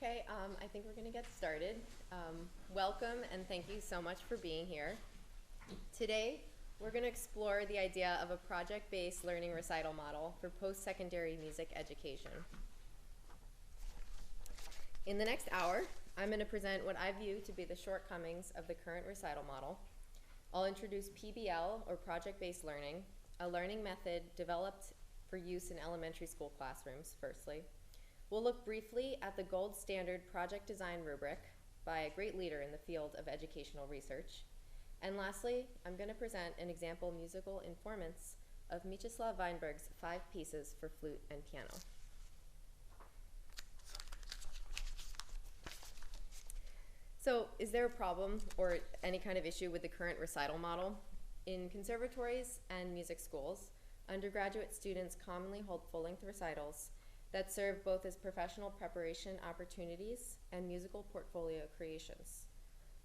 I think we're going to get started. Welcome and thank you so much for being here. Today, we're going to explore the idea of a project-based learning recital model for post-secondary music education. In the next hour, I'm going to present what I view to be the shortcomings of the current recital model. I'll introduce PBL, or project-based learning, a learning method developed for use in elementary school classrooms, firstly. We'll look briefly at the gold standard project design rubric by a great leader in the field of educational research. And lastly, I'm going to present an example musical performance of Mieczysław Weinberg's 5 pieces for flute and piano. So, is there a problem or any kind of issue with the current recital model? In conservatories and music schools, undergraduate students commonly hold full-length recitals that serve both as professional preparation opportunities and musical portfolio creations.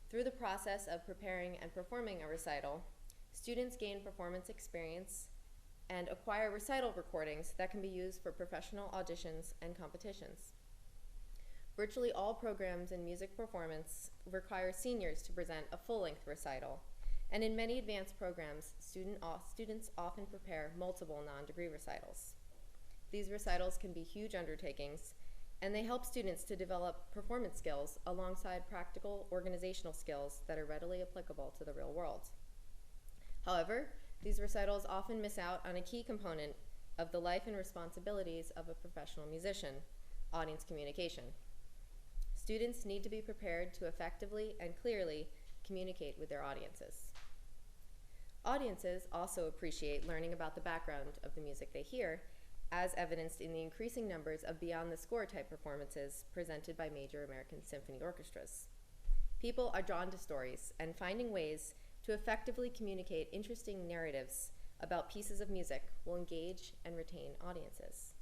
Through the process of preparing and performing a recital, students gain performance experience and acquire recital recordings that can be used for professional auditions and competitions. Virtually all programs in music performance require seniors to present a full-length recital, and in many advanced programs, students often prepare multiple non-degree recitals. These recitals can be huge undertakings, and they help students to develop performance skills alongside practical organizational skills that are readily applicable to the real world. However, these recitals often miss out on a key component of the life and responsibilities of a professional musician, audience communication. Students need to be prepared to effectively and clearly communicate with their audiences. Audiences also appreciate learning about the background of the music they hear, as evidenced in the increasing numbers of beyond-the-score type performances presented by major American symphony orchestras. People are drawn to stories, and finding ways to effectively communicate interesting narratives about pieces of music will engage and retain audiences.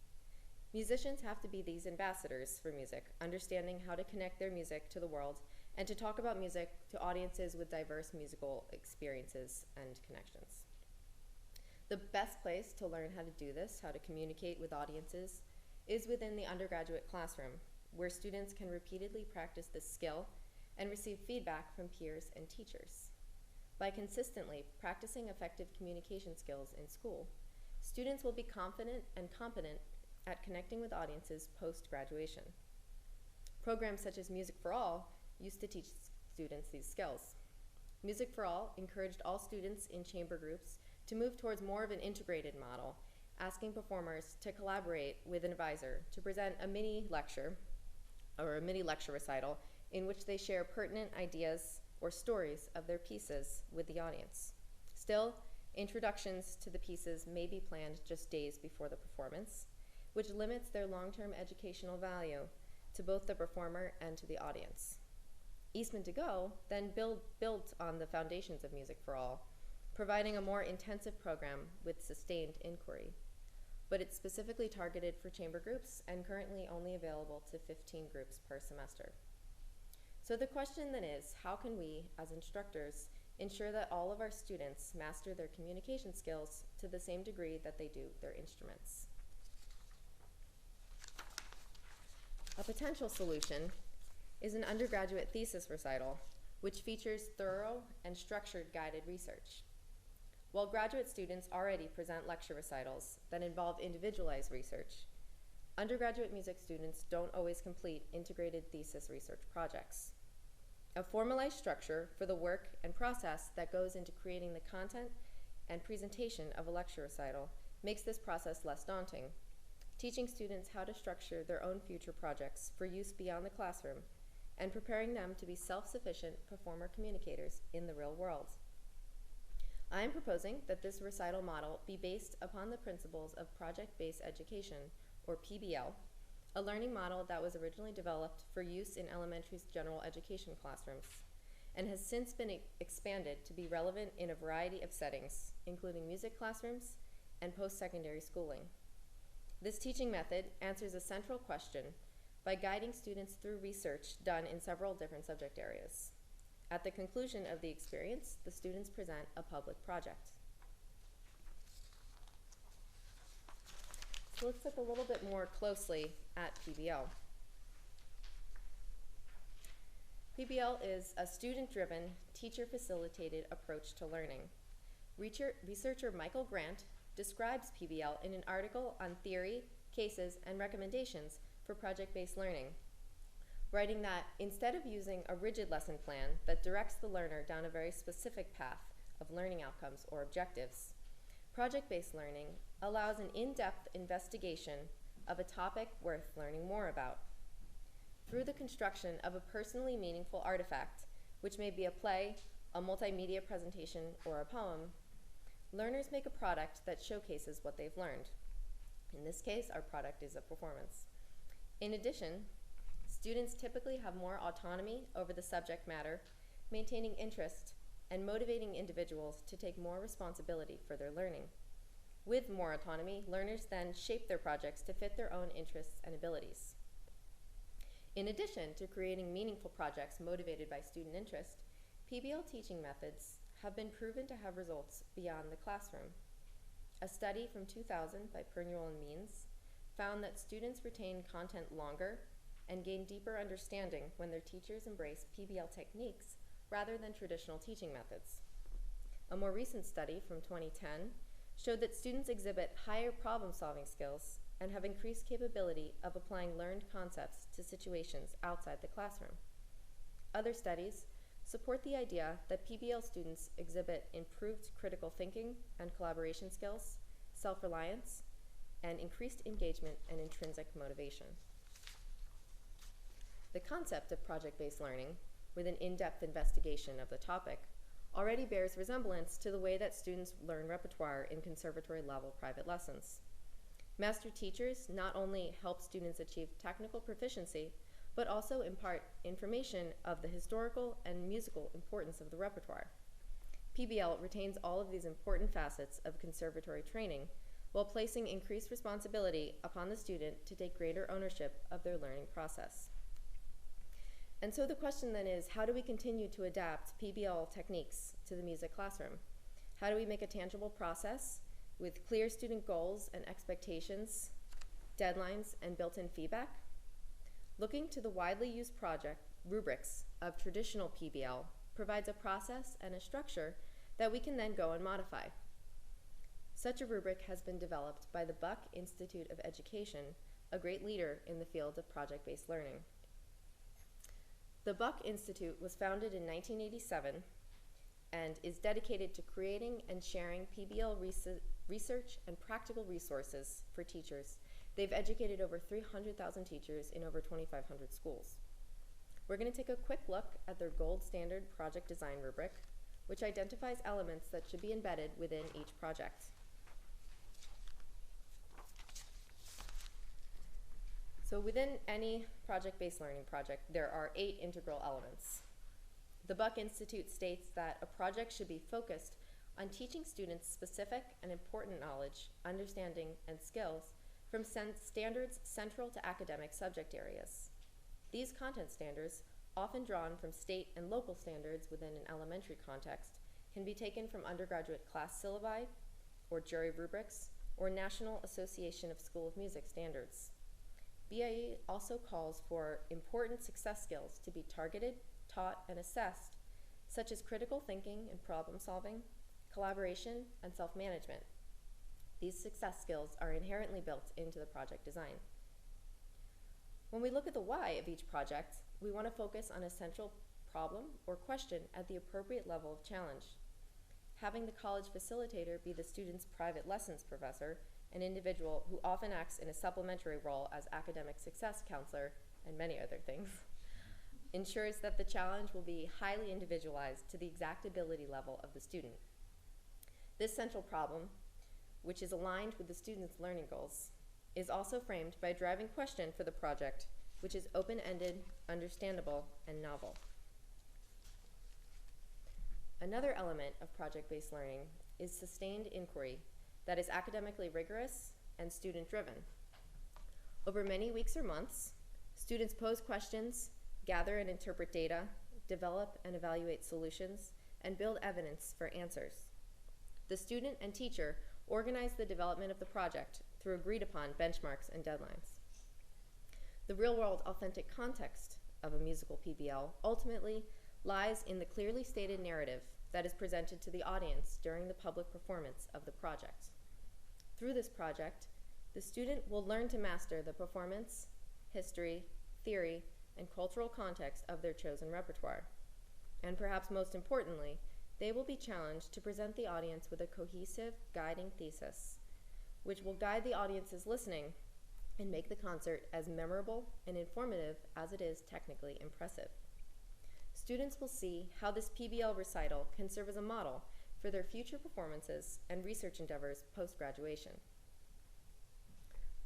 Musicians have to be these ambassadors for music, understanding how to connect their music to the world and to talk about music to audiences with diverse musical experiences and connections. The best place to learn how to do this, how to communicate with audiences, is within the undergraduate classroom, where students can repeatedly practice this skill and receive feedback from peers and teachers. By consistently practicing effective communication skills in school, students will be confident and competent at connecting with audiences post-graduation. Programs such as Music for All used to teach students these skills. Music for All encouraged all students in chamber groups to move towards more of an integrated model, asking performers to collaborate with an advisor to present a mini lecture or a mini lecture recital in which they share pertinent ideas or stories of their pieces with the audience. Still, introductions to the pieces may be planned just days before the performance, which limits their long-term educational value to both the performer and to the audience. Eastman to Go then built on the foundations of Music for All, providing a more intensive program with sustained inquiry. But it's specifically targeted for chamber groups and currently only available to 15 groups per semester. So the question then is, how can we, as instructors, ensure that all of our students master their communication skills to the same degree that they do their instruments? A potential solution is an undergraduate thesis recital, which features thorough and structured guided research. While graduate students already present lecture recitals that involve individualized research, undergraduate music students don't always complete integrated thesis research projects. A formalized structure for the work and process that goes into creating the content and presentation of a lecture recital makes this process less daunting, teaching students how to structure their own future projects for use beyond the classroom and preparing them to be self-sufficient performer communicators in the real world. I am proposing that this recital model be based upon the principles of project-based education, or PBL, a learning model that was originally developed for use in elementary general education classrooms and has since been expanded to be relevant in a variety of settings, including music classrooms and post-secondary schooling. This teaching method answers a central question by guiding students through research done in several different subject areas. At the conclusion of the experience, the students present a public project. So let's look a little bit more closely at PBL. PBL is a student-driven, teacher-facilitated approach to learning. Researcher Michael Grant describes PBL in an article on theory, cases, and recommendations for project-based learning, writing that instead of using a rigid lesson plan that directs the learner down a very specific path of learning outcomes or objectives, project-based learning allows an in-depth investigation of a topic worth learning more about. Through the construction of a personally meaningful artifact, which may be a play, a multimedia presentation, or a poem, learners make a product that showcases what they've learned. In this case, our product is a performance. In addition, students typically have more autonomy over the subject matter, maintaining interest and motivating individuals to take more responsibility for their learning. With more autonomy, learners then shape their projects to fit their own interests and abilities. In addition to creating meaningful projects motivated by student interest, PBL teaching methods have been proven to have results beyond the classroom. A study from 2000 by Pernewell and Means found that students retain content longer and gain deeper understanding when their teachers embrace PBL techniques rather than traditional teaching methods. A more recent study from 2010 showed that students exhibit higher problem-solving skills and have increased capability of applying learned concepts to situations outside the classroom. Other studies support the idea that PBL students exhibit improved critical thinking and collaboration skills, self-reliance, and increased engagement and intrinsic motivation. The concept of project-based learning, with an in-depth investigation of the topic, already bears resemblance to the way that students learn repertoire in conservatory-level private lessons. Master teachers not only help students achieve technical proficiency, but also impart information of the historical and musical importance of the repertoire. PBL retains all of these important facets of conservatory training while placing increased responsibility upon the student to take greater ownership of their learning process. And so the question then is, how do we continue to adapt PBL techniques to the music classroom? How do we make a tangible process with clear student goals and expectations, deadlines, and built-in feedback? Looking to the widely used project rubrics of traditional PBL provides a process and a structure that we can then go and modify. Such a rubric has been developed by the Buck Institute of Education, a great leader in the field of project-based learning. The Buck Institute was founded in 1987 and is dedicated to creating and sharing PBL research and practical resources for teachers. They've educated over 300,000 teachers in over 2,500 schools. We're going to take a quick look at their gold standard project design rubric, which identifies elements that should be embedded within each project. So within any project-based learning project, there are 8 integral elements. The Buck Institute states that a project should be focused on teaching students specific and important knowledge, understanding, and skills from standards central to academic subject areas. These content standards, often drawn from state and local standards within an elementary context, can be taken from undergraduate class syllabi, or jury rubrics, or National Association of School of Music standards. BIE also calls for important success skills to be targeted, taught, and assessed, such as critical thinking and problem solving, collaboration, and self-management. These success skills are inherently built into the project design. When we look at the why of each project, we want to focus on a central problem or question at the appropriate level of challenge. Having the college facilitator be the student's private lessons professor, an individual who often acts in a supplementary role as academic success counselor and many other things, ensures that the challenge will be highly individualized to the exact ability level of the student. This central problem, which is aligned with the student's learning goals, is also framed by a driving question for the project, which is open-ended, understandable, and novel. Another element of project-based learning is sustained inquiry that is academically rigorous and student-driven. Over many weeks or months, students pose questions, gather and interpret data, develop and evaluate solutions, and build evidence for answers. The student and teacher organize the development of the project through agreed-upon benchmarks and deadlines. The real-world authentic context of a musical PBL ultimately lies in the clearly stated narrative that is presented to the audience during the public performance of the project. Through this project, the student will learn to master the performance, history, theory, and cultural context of their chosen repertoire. And perhaps most importantly, they will be challenged to present the audience with a cohesive, guiding thesis, which will guide the audience's listening and make the concert as memorable and informative as it is technically impressive. Students will see how this PBL recital can serve as a model for their future performances and research endeavors post-graduation.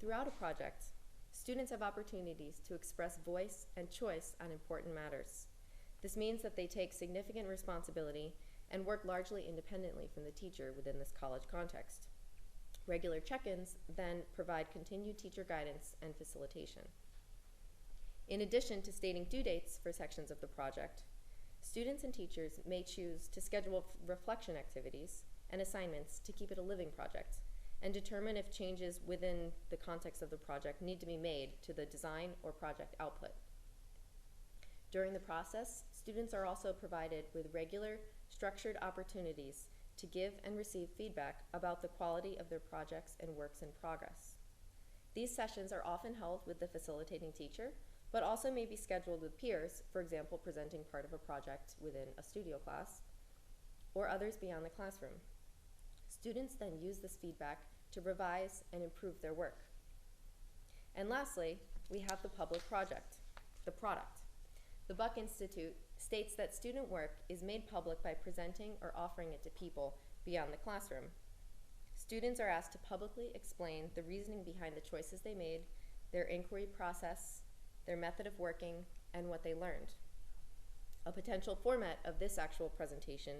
Throughout a project, students have opportunities to express voice and choice on important matters. This means that they take significant responsibility and work largely independently from the teacher within this college context. Regular check-ins then provide continued teacher guidance and facilitation. In addition to stating due dates for sections of the project, students and teachers may choose to schedule reflection activities and assignments to keep it a living project and determine if changes within the context of the project need to be made to the design or project output. During the process, students are also provided with regular, structured opportunities to give and receive feedback about the quality of their projects and works in progress. These sessions are often held with the facilitating teacher, but also may be scheduled with peers, for example, presenting part of a project within a studio class, or others beyond the classroom. Students then use this feedback to revise and improve their work. And lastly, we have the public project, the product. The Buck Institute states that student work is made public by presenting or offering it to people beyond the classroom. Students are asked to publicly explain the reasoning behind the choices they made, their inquiry process, their method of working, and what they learned. A potential format of this actual presentation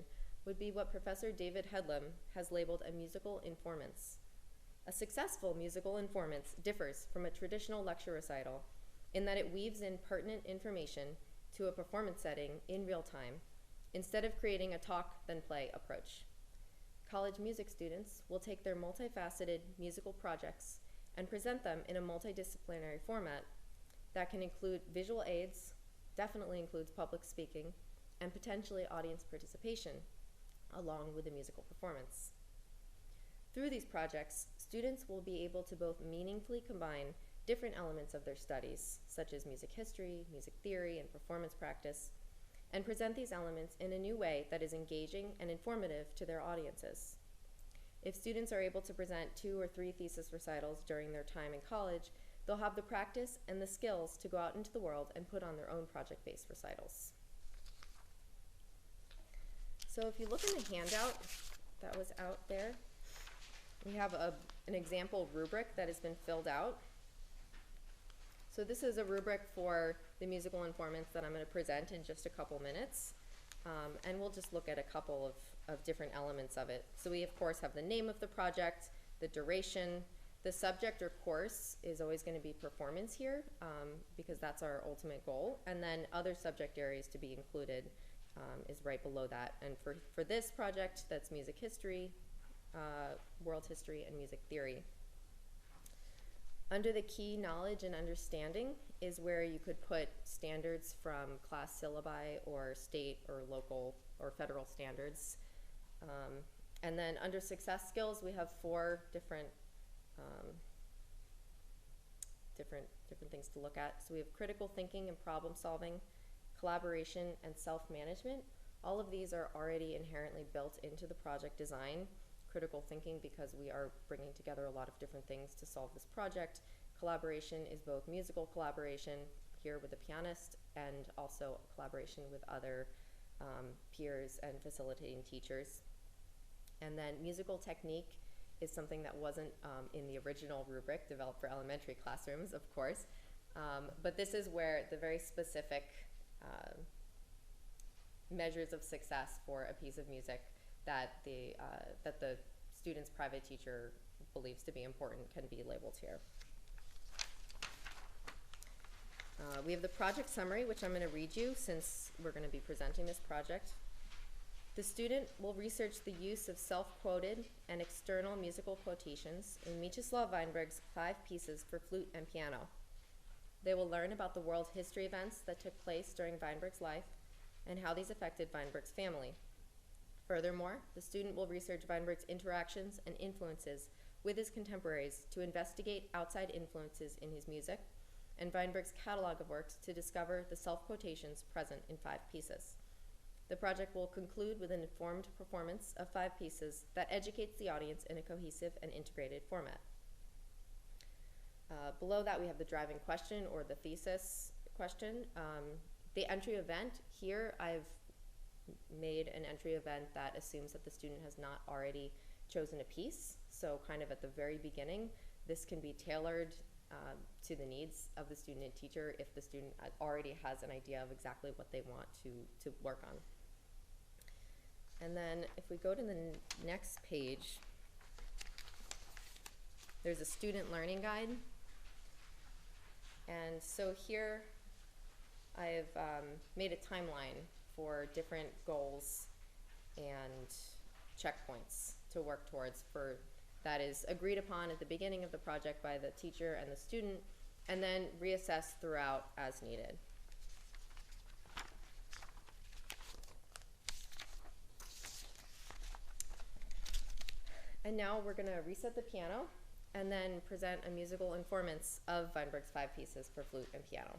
would be what Professor David Headlam has labeled a musical informans. A successful musical informans differs from a traditional lecture recital in that it weaves in pertinent information to a performance setting in real time, instead of creating a talk then play approach. College music students will take their multifaceted musical projects and present them in a multidisciplinary format that can include visual aids, definitely includes public speaking, and potentially audience participation, along with the musical performance. Through these projects, students will be able to both meaningfully combine different elements of their studies, such as music history, music theory, and performance practice, and present these elements in a new way that is engaging and informative to their audiences. If students are able to present 2 or 3 thesis recitals during their time in college, they'll have the practice and the skills to go out into the world and put on their own project-based recitals. So if you look in the handout that was out there, we have an example rubric that has been filled out. So this is a rubric for the musical informants that I'm going to present in just a couple minutes. And we'll just look at a couple of different elements of it. So we, of course, have the name of the project, the duration, the subject or course is always going to be performance here, because that's our ultimate goal. And then other subject areas to be included is right below that. And for this project, that's music history, world history, and music theory. Under the key knowledge and understanding is where you could put standards from class syllabi or state or local or federal standards. And then under success skills, we have 4 different things to look at. So we have critical thinking and problem solving, collaboration, and self-management. All of these are already inherently built into the project design. Critical thinking because we are bringing together a lot of different things to solve this project. Collaboration is both musical collaboration here with the pianist and also collaboration with other peers and facilitating teachers. And then musical technique is something that wasn't in the original rubric developed for elementary classrooms, of course. But this is where the very specific measures of success for a piece of music that the student's private teacher believes to be important can be labeled here. We have the project summary, which I'm going to read you since we're going to be presenting this project. The student will research the use of self-quoted and external musical quotations in Mieczysław Weinberg's 5 pieces for flute and piano. They will learn about the world history events that took place during Weinberg's life and how these affected Weinberg's family. Furthermore, the student will research Weinberg's interactions and influences with his contemporaries to investigate outside influences in his music and Weinberg's catalog of works to discover the self-quotations present in 5 pieces. The project will conclude with an informed performance of 5 pieces that educates the audience in a cohesive and integrated format. Below that, we have the driving question or the thesis question. The entry event here, I've made an entry event that assumes that the student has not already chosen a piece. So kind of at the very beginning, this can be tailored to the needs of the student and teacher if the student already has an idea of exactly what they want to work on. And then if we go to the next page, there's a student learning guide. And so here I've made a timeline for different goals and checkpoints to work towards for that is agreed upon at the beginning of the project by the teacher and the student, and then reassessed throughout as needed. And now we're going to reset the piano and then present a musical performance of Weinberg's 5 pieces for flute and piano.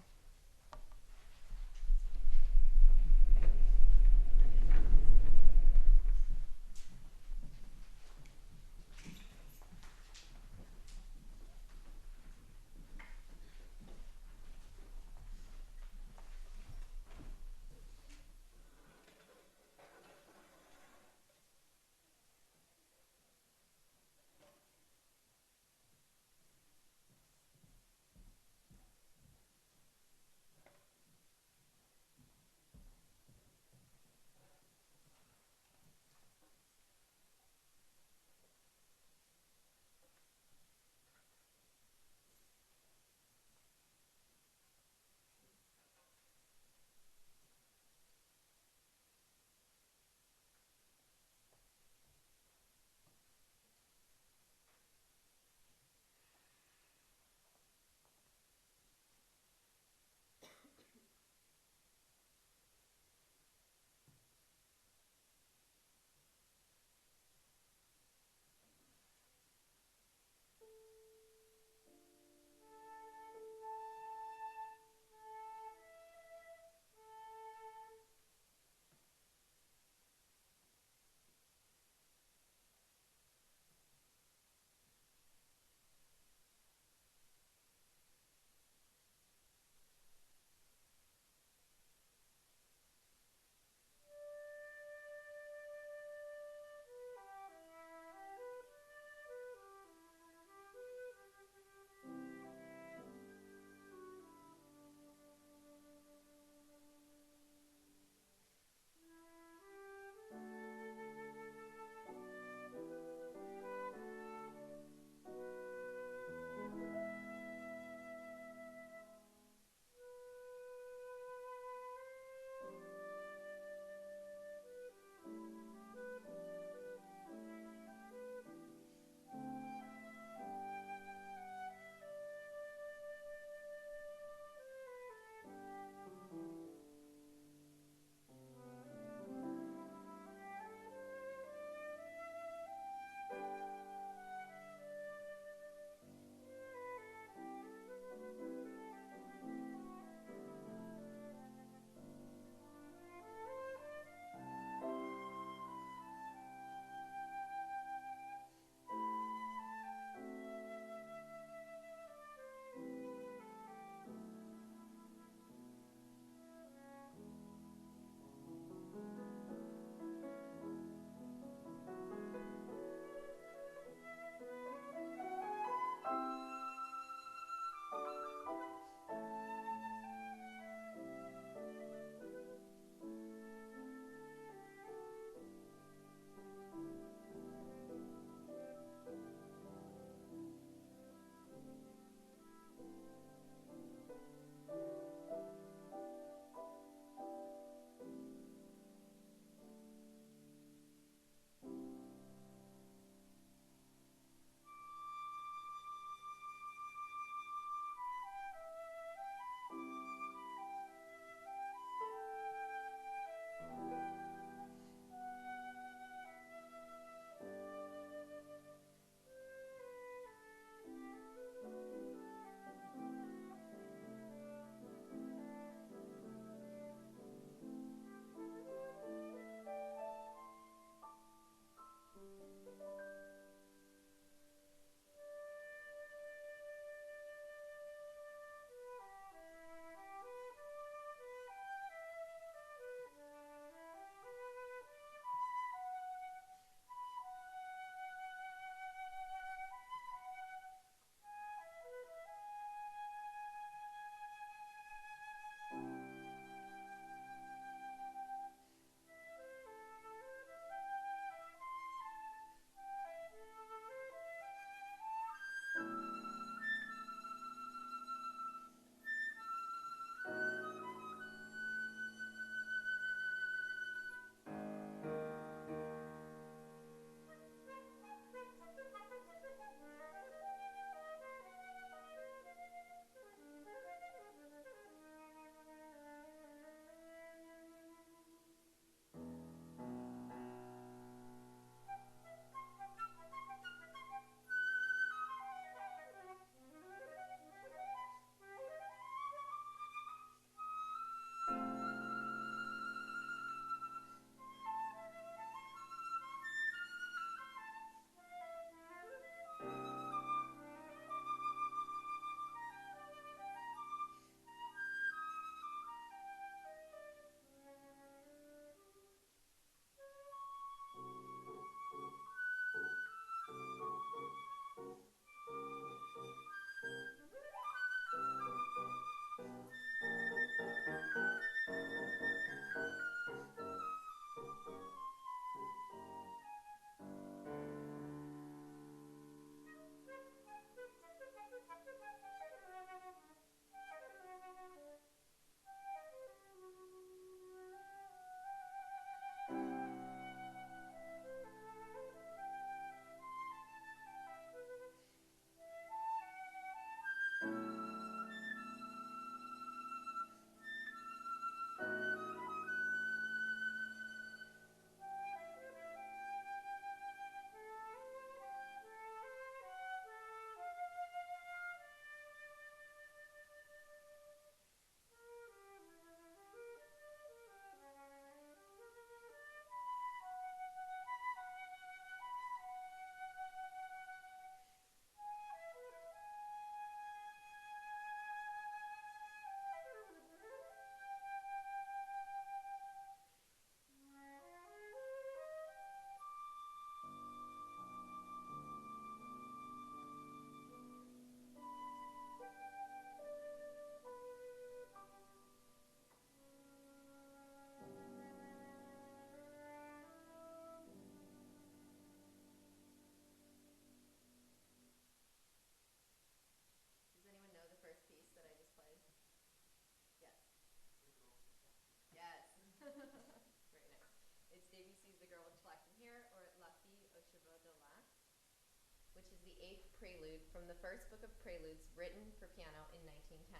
which is the 8th prelude from the first book of preludes written for piano in 1910.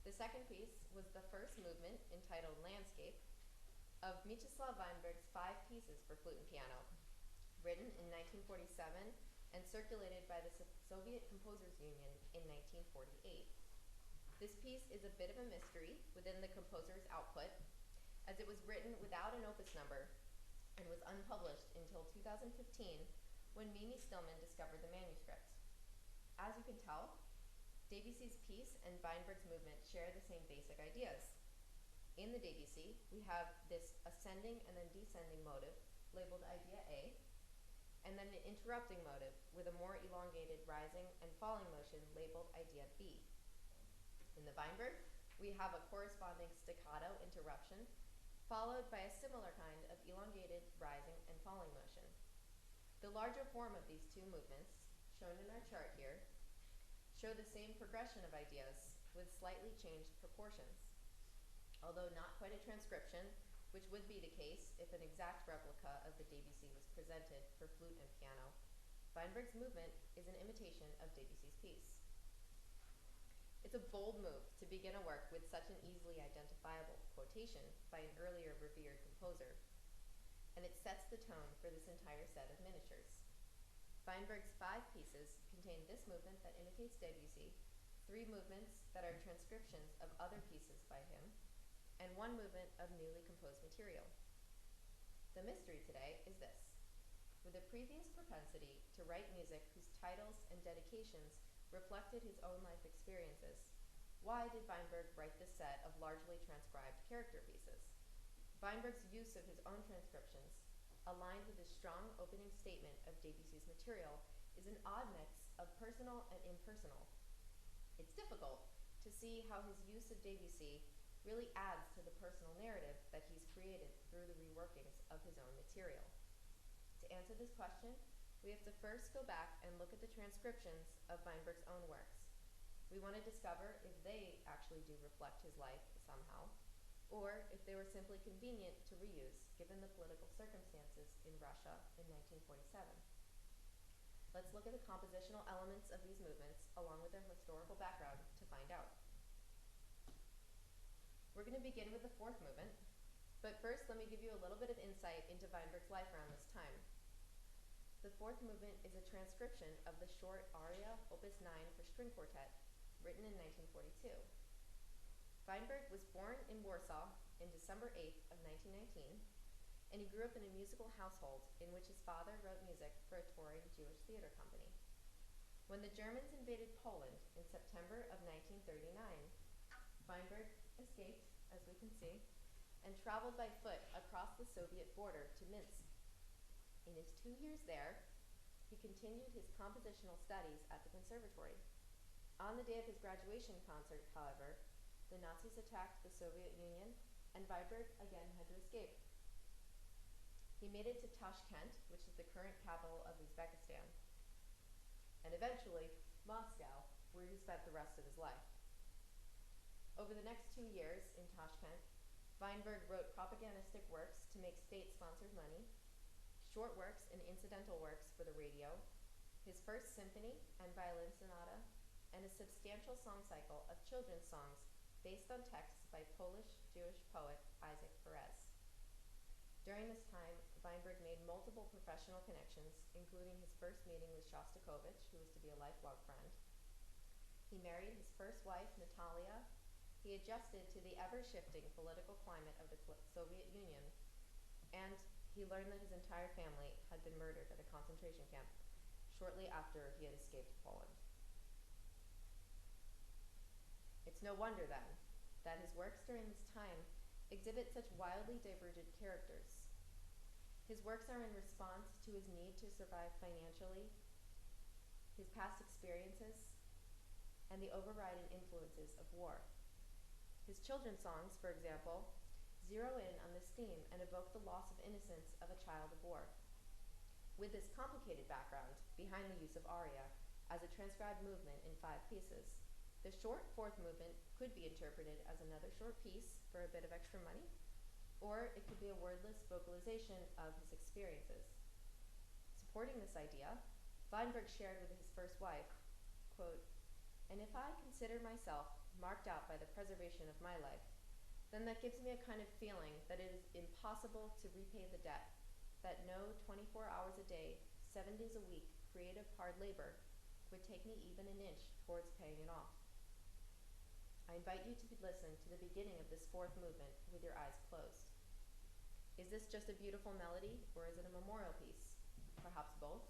The second piece was the first movement, entitled Landscape, of Mieczyslaw Weinberg's 5 pieces for flute and piano, written in 1947 and circulated by the Soviet Composers Union in 1948. This piece is a bit of a mystery within the composer's output, as it was written without an opus number and was unpublished until 2015, when Mimi Stillman discovered the manuscript. As you can tell, Debussy's piece and Weinberg's movement share the same basic ideas. In the Debussy, we have this ascending and then descending motive, labeled idea A, and then an interrupting motive with a more elongated rising and falling motion, labeled idea B. In the Weinberg, we have a corresponding staccato interruption, followed by a similar kind of elongated rising and falling motion. The larger form of these two movements, shown in our chart here, show the same progression of ideas with slightly changed proportions. Although not quite a transcription, which would be the case if an exact replica of the Debussy was presented for flute and piano, Weinberg's movement is an imitation of Debussy's piece. It's a bold move to begin a work with such an easily identifiable quotation by an earlier revered composer, and it sets the tone for this entire set of miniatures. Weinberg's 5 pieces contain this movement that imitates Debussy, 3 movements that are transcriptions of other pieces by him, and 1 movement of newly composed material. The mystery today is this. With a previous propensity to write music whose titles and dedications reflected his own life experiences, why did Weinberg write this set of largely transcribed character pieces? Weinberg's use of his own transcriptions, aligned with his strong opening statement of Debussy's material, is an odd mix of personal and impersonal. It's difficult to see how his use of Debussy really adds to the personal narrative that he's created through the reworkings of his own material. To answer this question, we have to first go back and look at the transcriptions of Weinberg's own works. We want to discover if they actually do reflect his life somehow, or if they were simply convenient to reuse given the political circumstances in Russia in 1947. Let's look at the compositional elements of these movements along with their historical background to find out. We're going to begin with the 4th movement, but first let me give you a little bit of insight into Weinberg's life around this time. The 4th movement is a transcription of the short aria, opus 9 for string quartet, written in 1942. Weinberg was born in Warsaw in December 8th of 1919, and he grew up in a musical household in which his father wrote music for a touring Jewish theater company. When the Germans invaded Poland in September of 1939, Weinberg escaped, as we can see, and traveled by foot across the Soviet border to Minsk. In his 2 years there, he continued his compositional studies at the conservatory. On the day of his graduation concert, however, the Nazis attacked the Soviet Union, and Weinberg again had to escape. He made it to Tashkent, which is the current capital of Uzbekistan, and eventually Moscow, where he spent the rest of his life. Over the next 2 years in Tashkent, Weinberg wrote propagandistic works to make state-sponsored money, short works and incidental works for the radio, his first symphony and violin sonata, and a substantial song cycle of children's songs based on texts by Polish-Jewish poet Isaac Perez. During this time, Weinberg made multiple professional connections, including his first meeting with Shostakovich, who was to be a lifelong friend. He married his first wife, Natalia. He adjusted to the ever-shifting political climate of the Soviet Union, and he learned that his entire family had been murdered at a concentration camp shortly after he had escaped Poland. It's no wonder, then, that his works during this time exhibit such wildly divergent characters. His works are in response to his need to survive financially, his past experiences, and the overriding influences of war. His children's songs, for example, zero in on this theme and evoke the loss of innocence of a child of war. With this complicated background behind the use of aria as a transcribed movement in 5 pieces, the short 4th movement could be interpreted as another short piece for a bit of extra money, or it could be a wordless vocalization of his experiences. Supporting this idea, Weinberg shared with his first wife, quote, "And if I consider myself marked out by the preservation of my life, then that gives me a kind of feeling that it is impossible to repay the debt, that no 24 hours a day, 7 days a week, creative hard labor would take me even an inch towards paying it off. I invite you to listen to the beginning of this fourth movement with your eyes closed. Is this just a beautiful melody, or is it a memorial piece? Perhaps both?"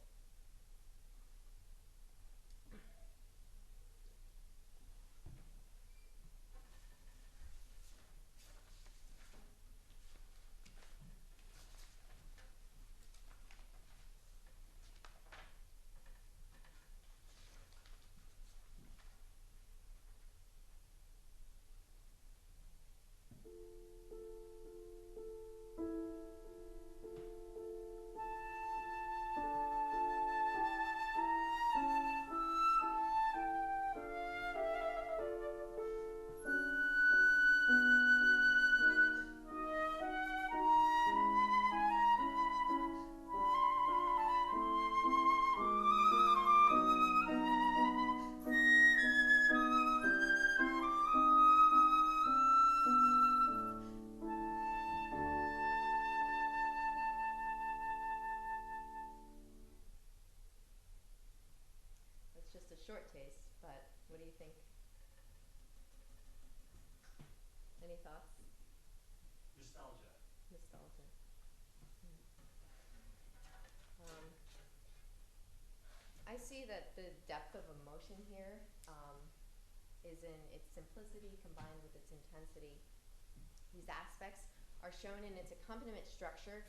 That's just a short taste, but what do you think? Any thoughts? Nostalgia. Nostalgia. I see that the depth of emotion here is in its simplicity combined with its intensity. These aspects are shown in its accompaniment structure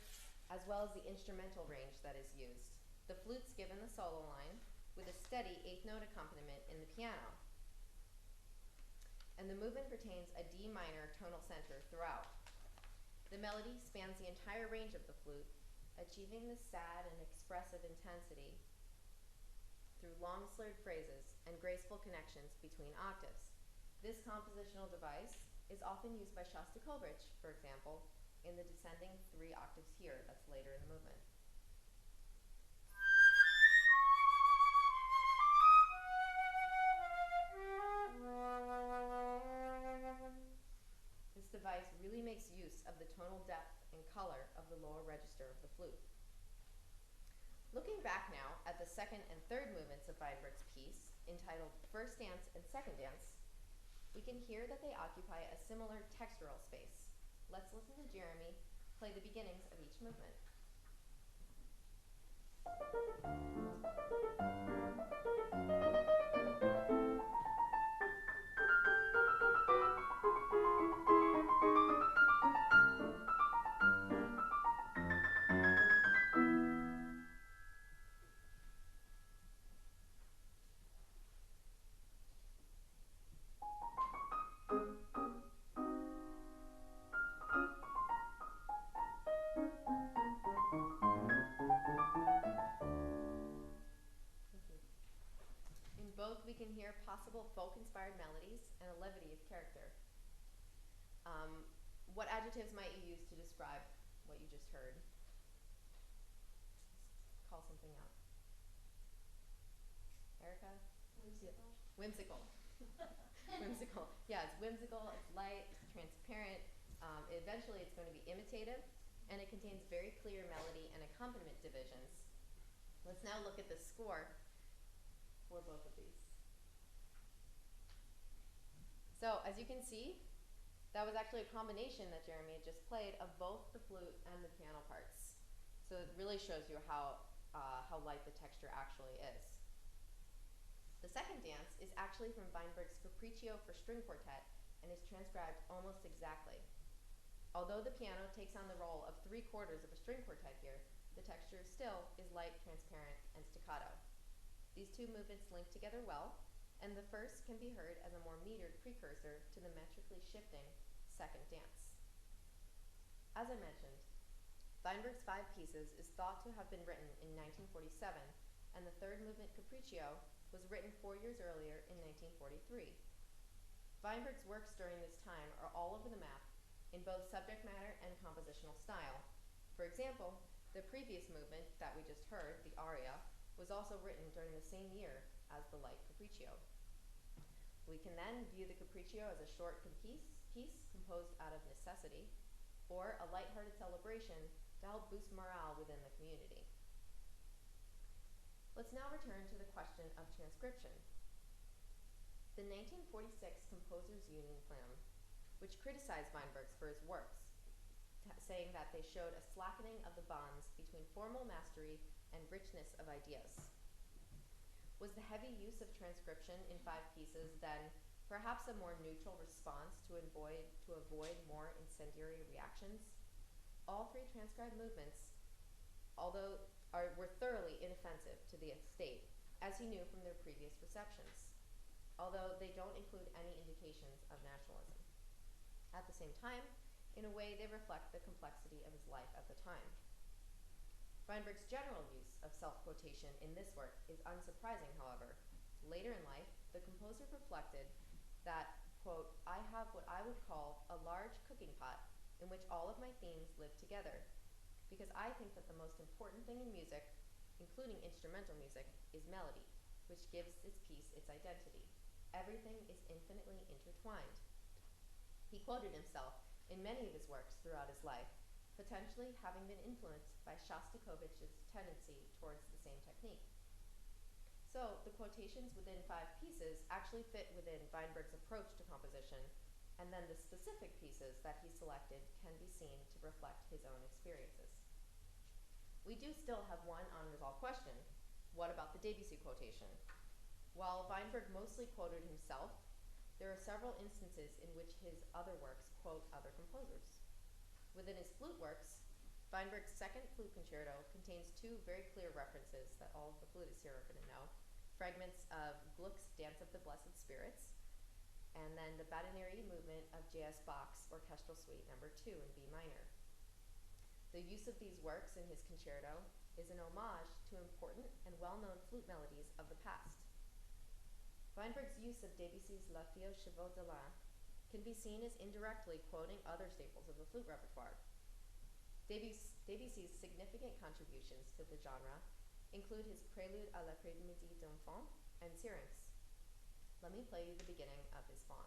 as well as the instrumental range that is used. The flute's given the solo line with a steady eighth note accompaniment in the piano. And the movement retains a D minor tonal center throughout. The melody spans the entire range of the flute, achieving the sad and expressive intensity through long slurred phrases and graceful connections between octaves. This compositional device is often used by Shostakovich, for example, in the descending 3 octaves here, that's later in the movement. This device really makes use of the tonal depth and color of the lower register of the flute. Looking back now at the second and third movements of Weinberg's piece, entitled First Dance and Second Dance, we can hear that they occupy a similar textural space. Let's listen to Jeremy play the beginnings of each movement. Both we can hear possible folk-inspired melodies and a levity of character. What adjectives might you use to describe what you just heard? Let's call something out. Erica? Whimsical. Yeah. Whimsical. Whimsical. Yeah, it's whimsical, it's light, it's transparent. Eventually it's going to be imitative, and it contains very clear melody and accompaniment divisions. Let's now look at the score for both of these. So, as you can see, that was actually a combination that Jeremy had just played of both the flute and the piano parts. So it really shows you how light the texture actually is. The second dance is actually from Weinberg's Capriccio for String Quartet and is transcribed almost exactly. Although the piano takes on the role of 3/4 of a string quartet here, the texture still is light, transparent, and staccato. These two movements link together well, and the first can be heard as a more metered precursor to the metrically shifting second dance. As I mentioned, Weinberg's 5 pieces is thought to have been written in 1947, and the third movement, Capriccio, was written 4 years earlier in 1943. Weinberg's works during this time are all over the map in both subject matter and compositional style. For example, the previous movement that we just heard, the aria, was also written during the same year as the Light Capriccio. We can then view the Capriccio as a short piece composed out of necessity, or a lighthearted celebration to help boost morale within the community. Let's now return to the question of transcription. The 1946 Composers Union Plan, which criticized Weinberg's for his works, saying that they showed a slackening of the bonds between formal mastery and richness of ideas. Was the heavy use of transcription in 5 pieces then perhaps a more neutral response to avoid more incendiary reactions? All 3 transcribed movements, were thoroughly inoffensive to the state, as he knew from their previous receptions, although they don't include any indications of nationalism. At the same time, in a way, they reflect the complexity of his life at the time. Weinberg's general use of self-quotation in this work is unsurprising, however. Later in life, the composer reflected that, quote, "I have what I would call a large cooking pot in which all of my themes live together, because I think that the most important thing in music, including instrumental music, is melody, which gives this piece its identity. Everything is infinitely intertwined." He quoted himself in many of his works throughout his life, potentially having been influenced by Shostakovich's tendency towards the same technique. So the quotations within 5 pieces actually fit within Weinberg's approach to composition, and then the specific pieces that he selected can be seen to reflect his own experiences. We do still have one unresolved question. What about the Debussy quotation? While Weinberg mostly quoted himself, there are several instances in which his other works quote other composers. Within his flute works, Weinberg's second flute concerto contains 2 very clear references that all of the flutists here are going to know. Fragments of Gluck's Dance of the Blessed Spirits, and then the Badineri movement of J.S. Bach's Orchestral Suite No. 2 in B minor. The use of these works in his concerto is an homage to important and well-known flute melodies of the past. Weinberg's use of Debussy's La Fille aux Cheveux de Lin can be seen as indirectly quoting other staples of the flute repertoire. Debussy's significant contributions to the genre include his Prélude à l'après-midi d'enfant and Syrinx. Let me play you the beginning of his Faun.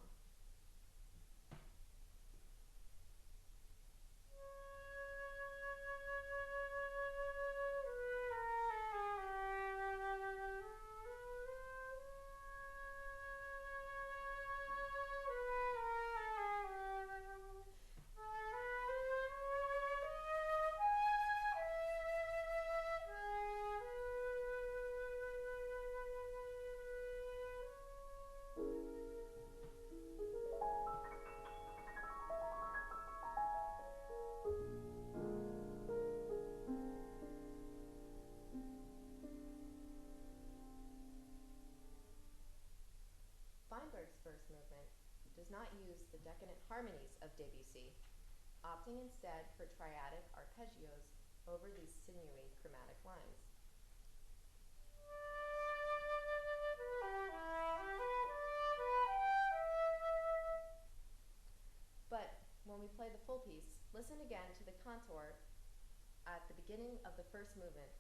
Weinberg's first movement does not use the decadent harmonies of Debussy, opting instead for triadic arpeggios over these sinewy chromatic lines. But when we play the full piece, listen again to the contour at the beginning of the first movement,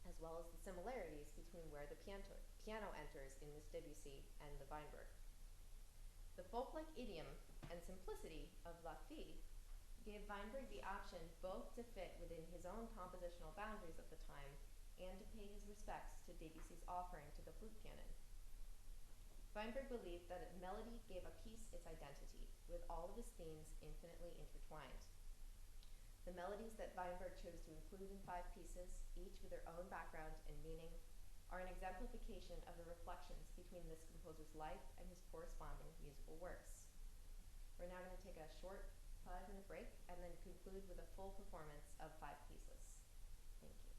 as well as the similarities between where the piano enters in this Debussy and the Weinberg. The folk-like idiom and simplicity of La Fille gave Weinberg the option both to fit within his own compositional boundaries of the time and to pay his respects to Debussy's offering to the flute canon. Weinberg believed that melody gave a piece its identity, with all of his themes infinitely intertwined. The melodies that Weinberg chose to include in 5 pieces, each with their own background and meaning, are an exemplification of the reflections between this composer's life and his corresponding musical works. We're now going to take a short 5-minute break and then conclude with a full performance of 5 pieces. Thank you.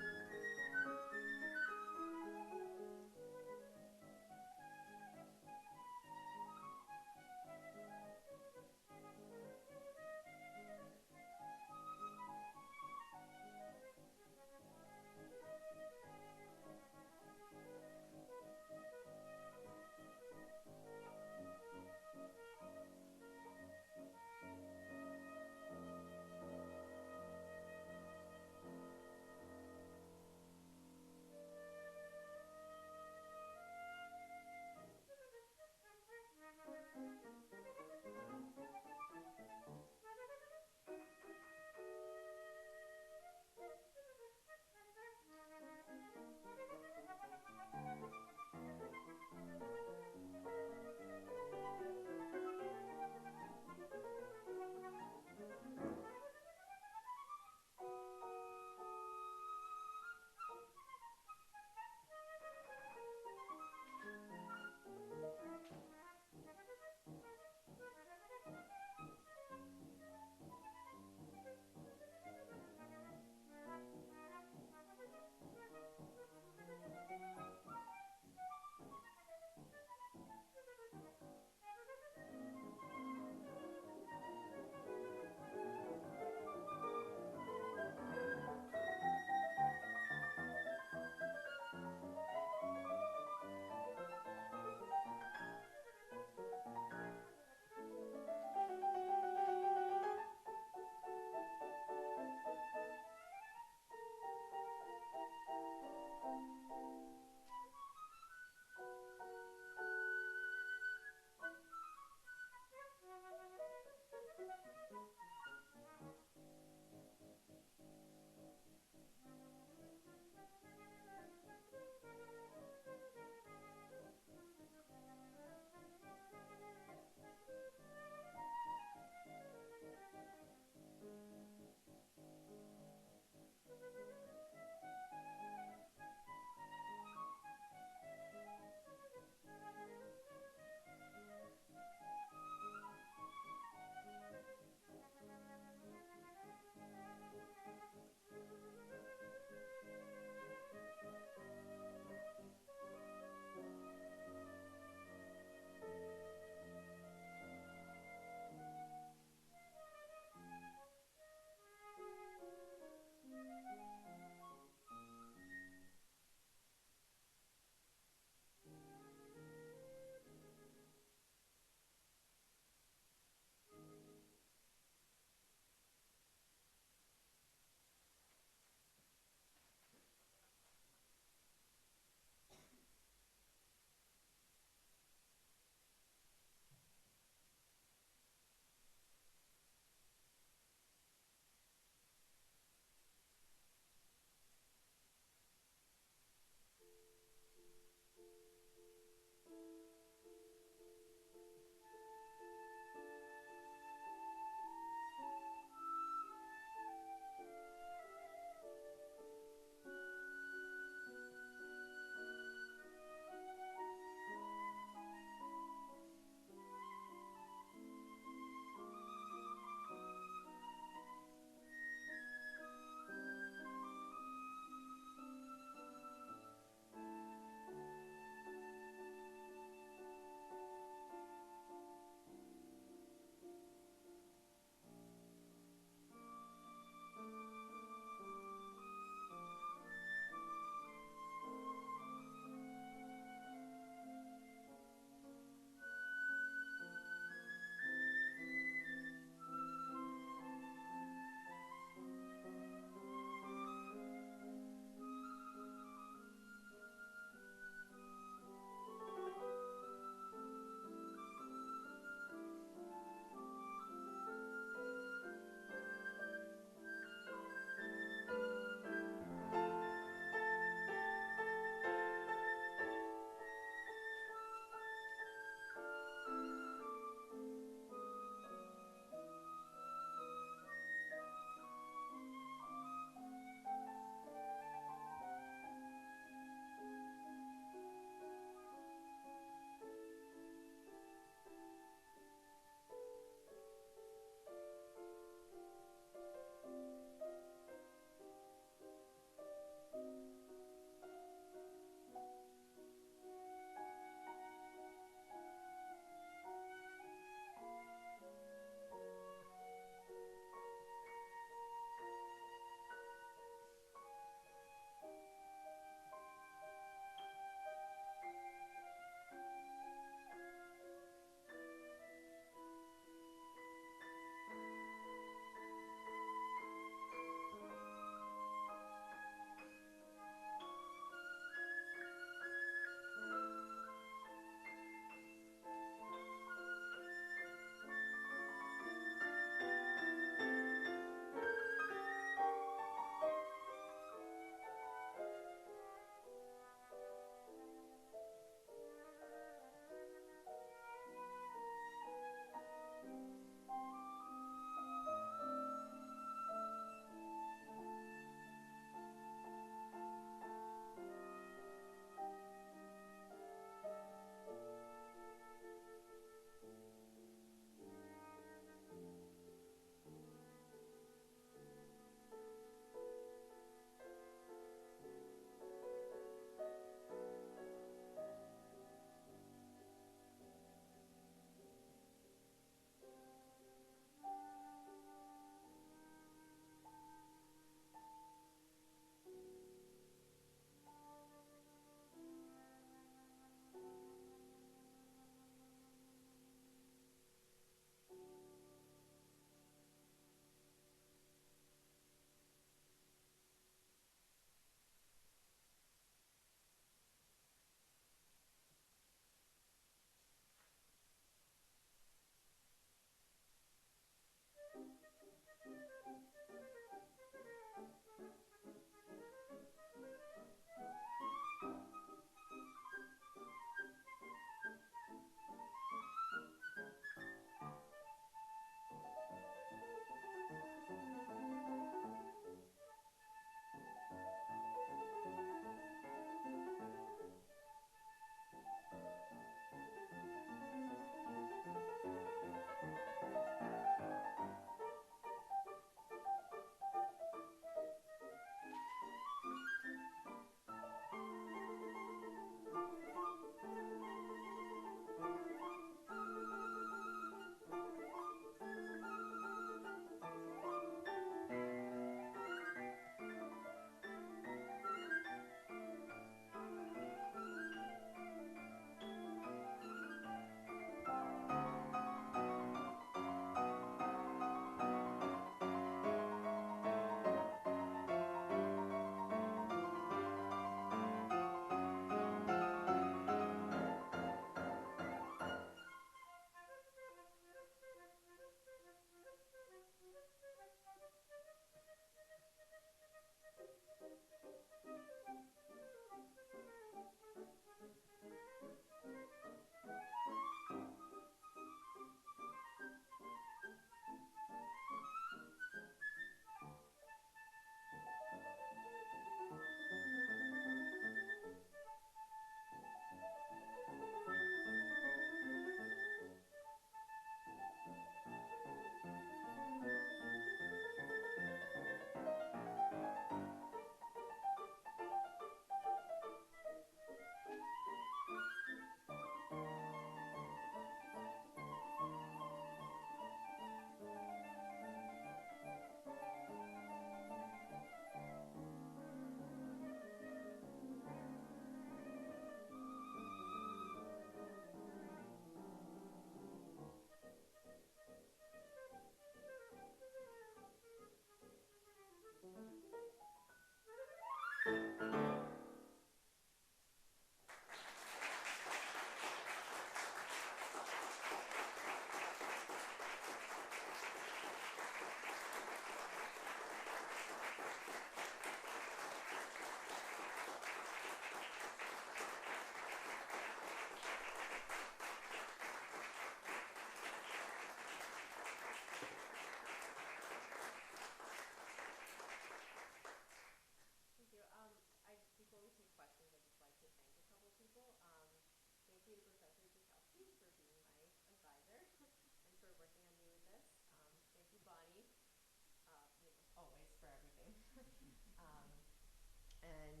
And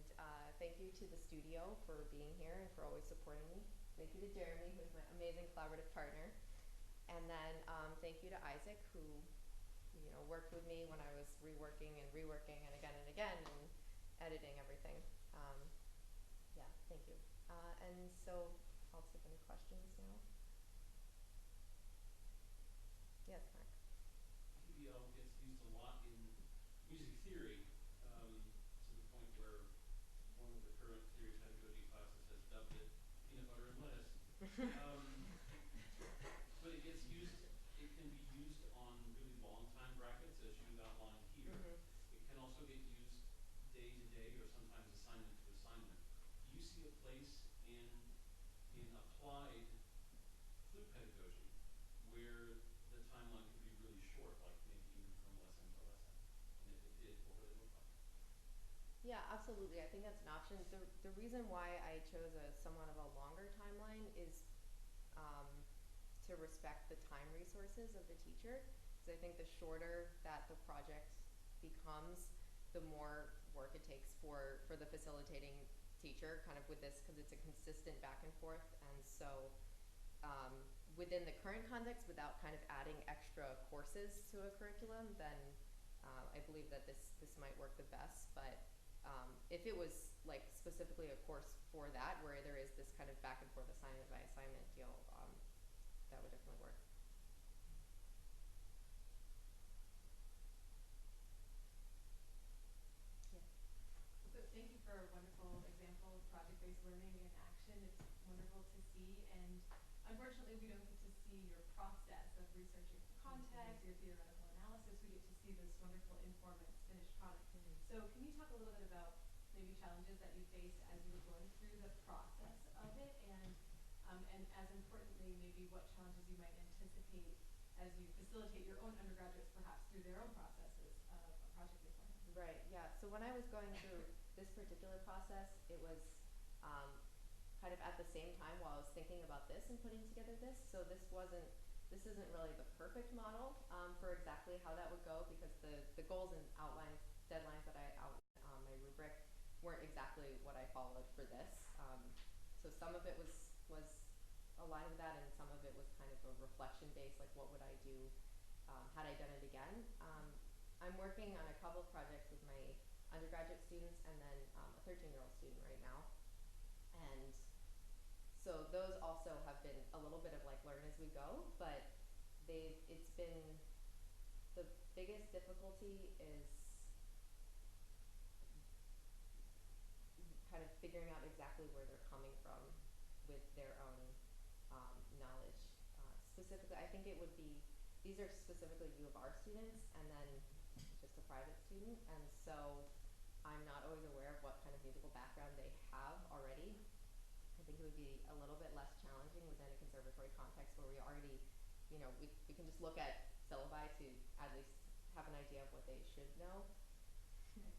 thank you to the studio for being here and for always supporting me. Thank you to Jeremy, who's my amazing collaborative partner. And then thank you to Isaac, who worked with me when I was reworking and again and editing everything. Yeah, thank you. And so I'll take any questions now. Yes, Mark. PBL gets used a lot in music theory, to the point where one of the current theory pedagogy classes has dubbed it peanut butter and lettuce. But it gets used, it can be used on really long time brackets, as you've outlined here. Mm-hmm. It can also get used day to day or sometimes assignment to assignment. Do you see a place in applied flute pedagogy where the timeline could be really short, like maybe even from lesson to lesson? And if it did, what would it look like? Yeah, absolutely. I think that's an option. The reason why I chose a somewhat of a longer timeline is to respect the time resources of the teacher. Because I think the shorter that the project becomes, the more work it takes for the facilitating teacher, kind of with this, because it's a consistent back and forth. And so within the current context, without kind of adding extra courses to a curriculum, then I believe that this might work the best. But if it was like specifically a course for that, where there is this kind of back and forth assignment by assignment deal, that would definitely work. Yeah. So thank you for a wonderful example of project-based learning in action. It's wonderful to see, and unfortunately we don't get to see your process of researching for context, your theoretical analysis. We get to see this wonderful informants finished product. So can you talk a little bit about maybe challenges that you faced as you were going through the process of it, and as importantly, maybe what challenges you might anticipate as you facilitate your own undergraduates perhaps through their own processes of project-based learning? Right, yeah. So when I was going through this particular process, it was kind of at the same time while I was thinking about this and putting together this. So this isn't really the perfect model for exactly how that would go, because the goals and outlines, deadlines that I outlined on my rubric weren't exactly what I followed for this. So some of it was aligned with that, and some of it was kind of a reflection based, like what would I do had I done it again. I'm working on a couple of projects with my undergraduate students and then a 13-year-old student right now. And so those also have been a little bit of like learn as we go, but it's been, the biggest difficulty is kind of figuring out exactly where they're coming from with their own knowledge. Specifically, I think it would be, these are specifically U of R students and then just a private student, and so I'm not always aware of what kind of musical background they have already. I think it would be a little bit less challenging within a conservatory context where we already, we can just look at syllabi to at least have an idea of what they should know. Okay.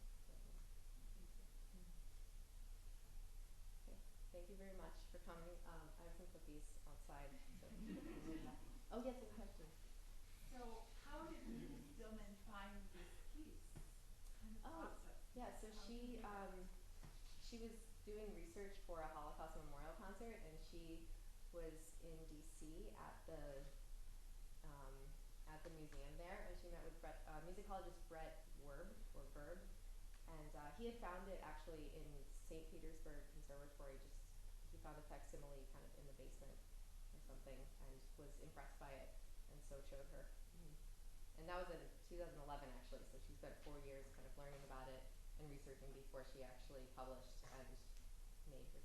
Okay, thank you very much for coming. I have some cookies outside. So. Oh yes, any questions? So how did Mrs. Dillman find this piece? Kind of process. Yeah, so she was doing research for a Holocaust memorial concert, and she was in DC at the museum there, and she met with musicologist Brett Verb, and he had found it actually in St. Petersburg Conservatory. He found a facsimile kind of in the basement or something, and was impressed by it, and so showed her. And that was in 2011 actually, so she spent 4 years kind of learning about it and researching before she actually published and made her